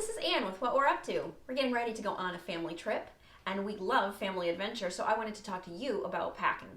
This is Anne with What We're Up To. We're getting ready to go on a family trip, and we love family adventure, so I wanted to talk to you about packing.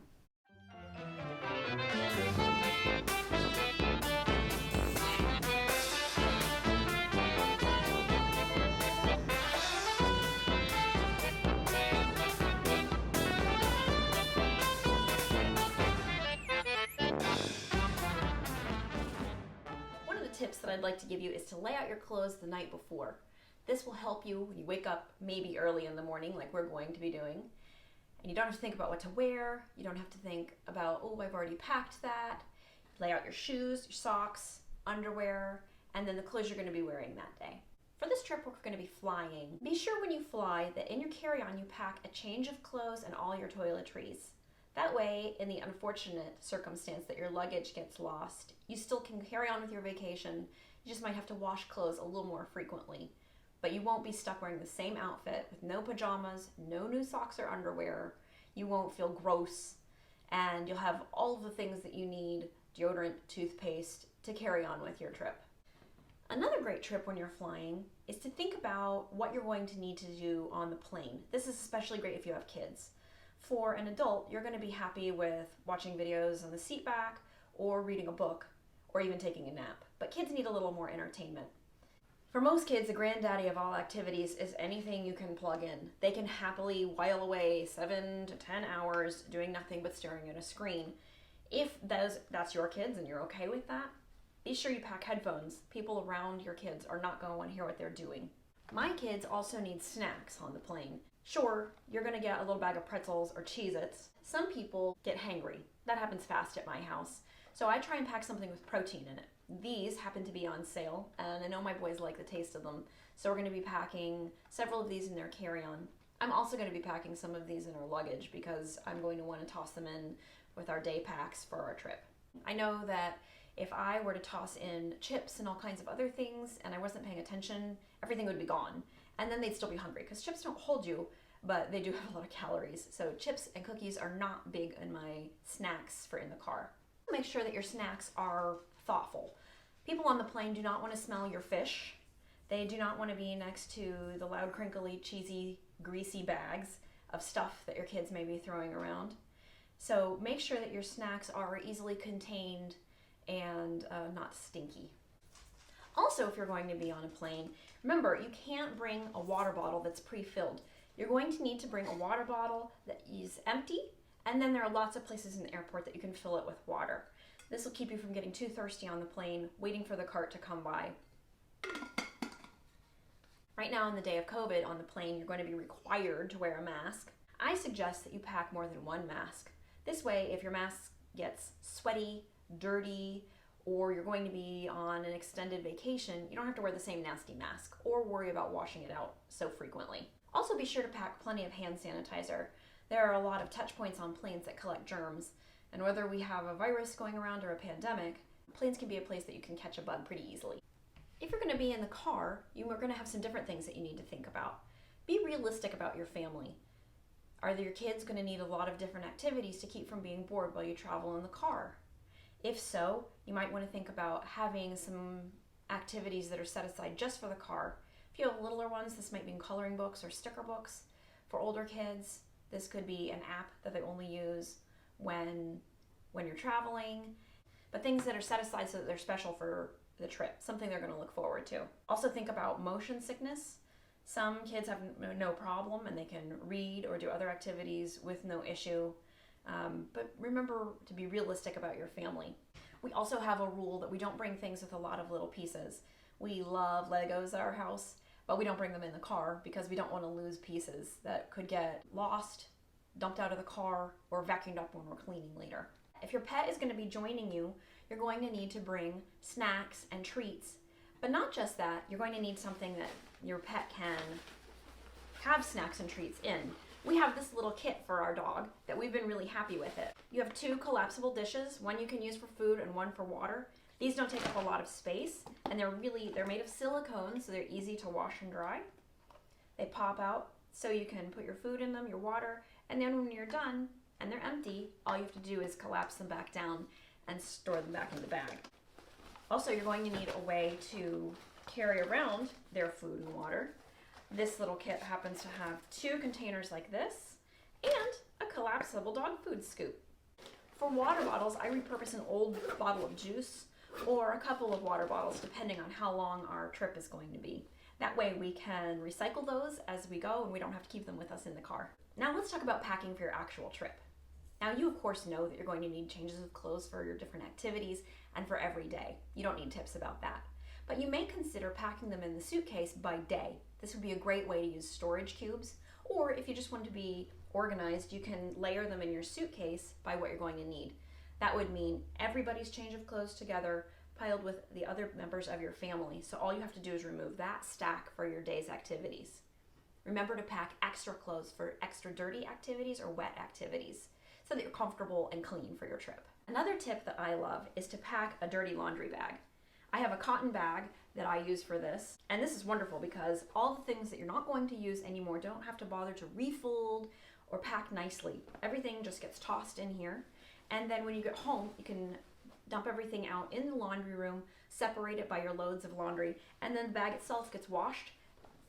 One of the tips that I'd like to give you is to lay out your clothes the night before. This will help you when you wake up maybe early in the morning, like we're going to be doing. And you don't have to think about what to wear. You don't have to think about, oh, I've already packed that. Lay out your shoes, your socks, underwear, and then the clothes you're going to be wearing that day. For this trip, we're going to be flying. Be sure when you fly that in your carry-on you pack a change of clothes and all your toiletries. That way, in the unfortunate circumstance that your luggage gets lost, you still can carry on with your vacation. You just might have to wash clothes a little more frequently. But you won't be stuck wearing the same outfit with no pajamas, no new socks or underwear. You won't feel gross, and you'll have all of the things that you need, deodorant, toothpaste, to carry on with your trip. Another great trip when you're flying is to think about what you're going to need to do on the plane. This is especially great if you have kids. For an adult, you're going to be happy with watching videos on the seat back, or reading a book, or even taking a nap. But kids need a little more entertainment. For most kids, the granddaddy of all activities is anything you can plug in. They can happily while away 7 to 10 hours doing nothing but staring at a screen. If that's your kids and you're okay with that, be sure you pack headphones. People around your kids are not going to want to hear what they're doing. My kids also need snacks on the plane. Sure, you're going to get a little bag of pretzels or Cheez-Its. Some people get hangry. That happens fast at my house. So I try and pack something with protein in it. These happen to be on sale, and I know my boys like the taste of them, so we're going to be packing several of these in their carry-on. I'm also going to be packing some of these in our luggage because I'm going to want to toss them in with our day packs for our trip. I know that if I were to toss in chips and all kinds of other things and I wasn't paying attention, everything would be gone, and then they'd still be hungry because chips don't hold you, but they do have a lot of calories. So chips and cookies are not big in my snacks for in the car. Make sure that your snacks are thoughtful. People on the plane do not want to smell your fish. They do not want to be next to the loud, crinkly, cheesy, greasy bags of stuff that your kids may be throwing around. So make sure that your snacks are easily contained and not stinky. Also, if you're going to be on a plane, remember, you can't bring a water bottle that's pre-filled. You're going to need to bring a water bottle that is empty, and then there are lots of places in the airport that you can fill it with water. This will keep you from getting too thirsty on the plane, waiting for the cart to come by. Right now, in the day of COVID on the plane, you're going to be required to wear a mask. I suggest that you pack more than one mask. This way, if your mask gets sweaty, dirty, or you're going to be on an extended vacation, you don't have to wear the same nasty mask or worry about washing it out so frequently. Also, be sure to pack plenty of hand sanitizer. There are a lot of touch points on planes that collect germs, and whether we have a virus going around or a pandemic, planes can be a place that you can catch a bug pretty easily. If you're going to be in the car, you are going to have some different things that you need to think about. Be realistic about your family. Are your kids going to need a lot of different activities to keep from being bored while you travel in the car? If so, you might want to think about having some activities that are set aside just for the car. If you have littler ones, this might mean coloring books or sticker books. For older kids, this could be an app that they only use when you're traveling, but things that are set aside so that they're special for the trip, something they're going to look forward to. Also think about motion sickness. Some kids have no problem and they can read or do other activities with no issue, but remember to be realistic about your family. We also have a rule that we don't bring things with a lot of little pieces. We love Legos at our house, but we don't bring them in the car because we don't want to lose pieces that could get lost, dumped out of the car, or vacuumed up when we're cleaning later. If your pet is going to be joining you, you're going to need to bring snacks and treats. But not just that, you're going to need something that your pet can have snacks and treats in. We have this little kit for our dog that we've been really happy with it. You have 2 collapsible dishes, one you can use for food and one for water. These don't take up a lot of space, and they're made of silicone, so they're easy to wash and dry. They pop out so you can put your food in them, your water, and then when you're done and they're empty, all you have to do is collapse them back down and store them back in the bag. Also, you're going to need a way to carry around their food and water. This little kit happens to have 2 containers like this and a collapsible dog food scoop. For water bottles, I repurpose an old bottle of juice or a couple of water bottles depending on how long our trip is going to be. That way we can recycle those as we go and we don't have to keep them with us in the car. Now let's talk about packing for your actual trip. Now you of course know that you're going to need changes of clothes for your different activities and for every day. You don't need tips about that. But you may consider packing them in the suitcase by day. This would be a great way to use storage cubes, or if you just want to be organized, you can layer them in your suitcase by what you're going to need. That would mean everybody's change of clothes together piled with the other members of your family. So all you have to do is remove that stack for your day's activities. Remember to pack extra clothes for extra dirty activities or wet activities so that you're comfortable and clean for your trip. Another tip that I love is to pack a dirty laundry bag. I have a cotton bag that I use for this, and this is wonderful because all the things that you're not going to use anymore don't have to bother to refold or pack nicely. Everything just gets tossed in here, and then when you get home, you can dump everything out in the laundry room, separate it by your loads of laundry, and then the bag itself gets washed,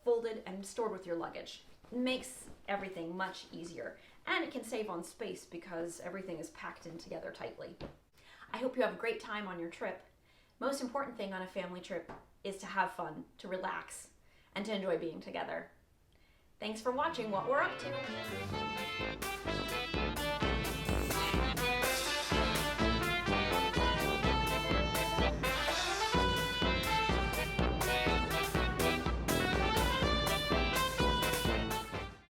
folded, and stored with your luggage. It makes everything much easier, and it can save on space because everything is packed in together tightly. I hope you have a great time on your trip. Most important thing on a family trip is to have fun, to relax, and to enjoy being together. Thanks for watching What We're Up To.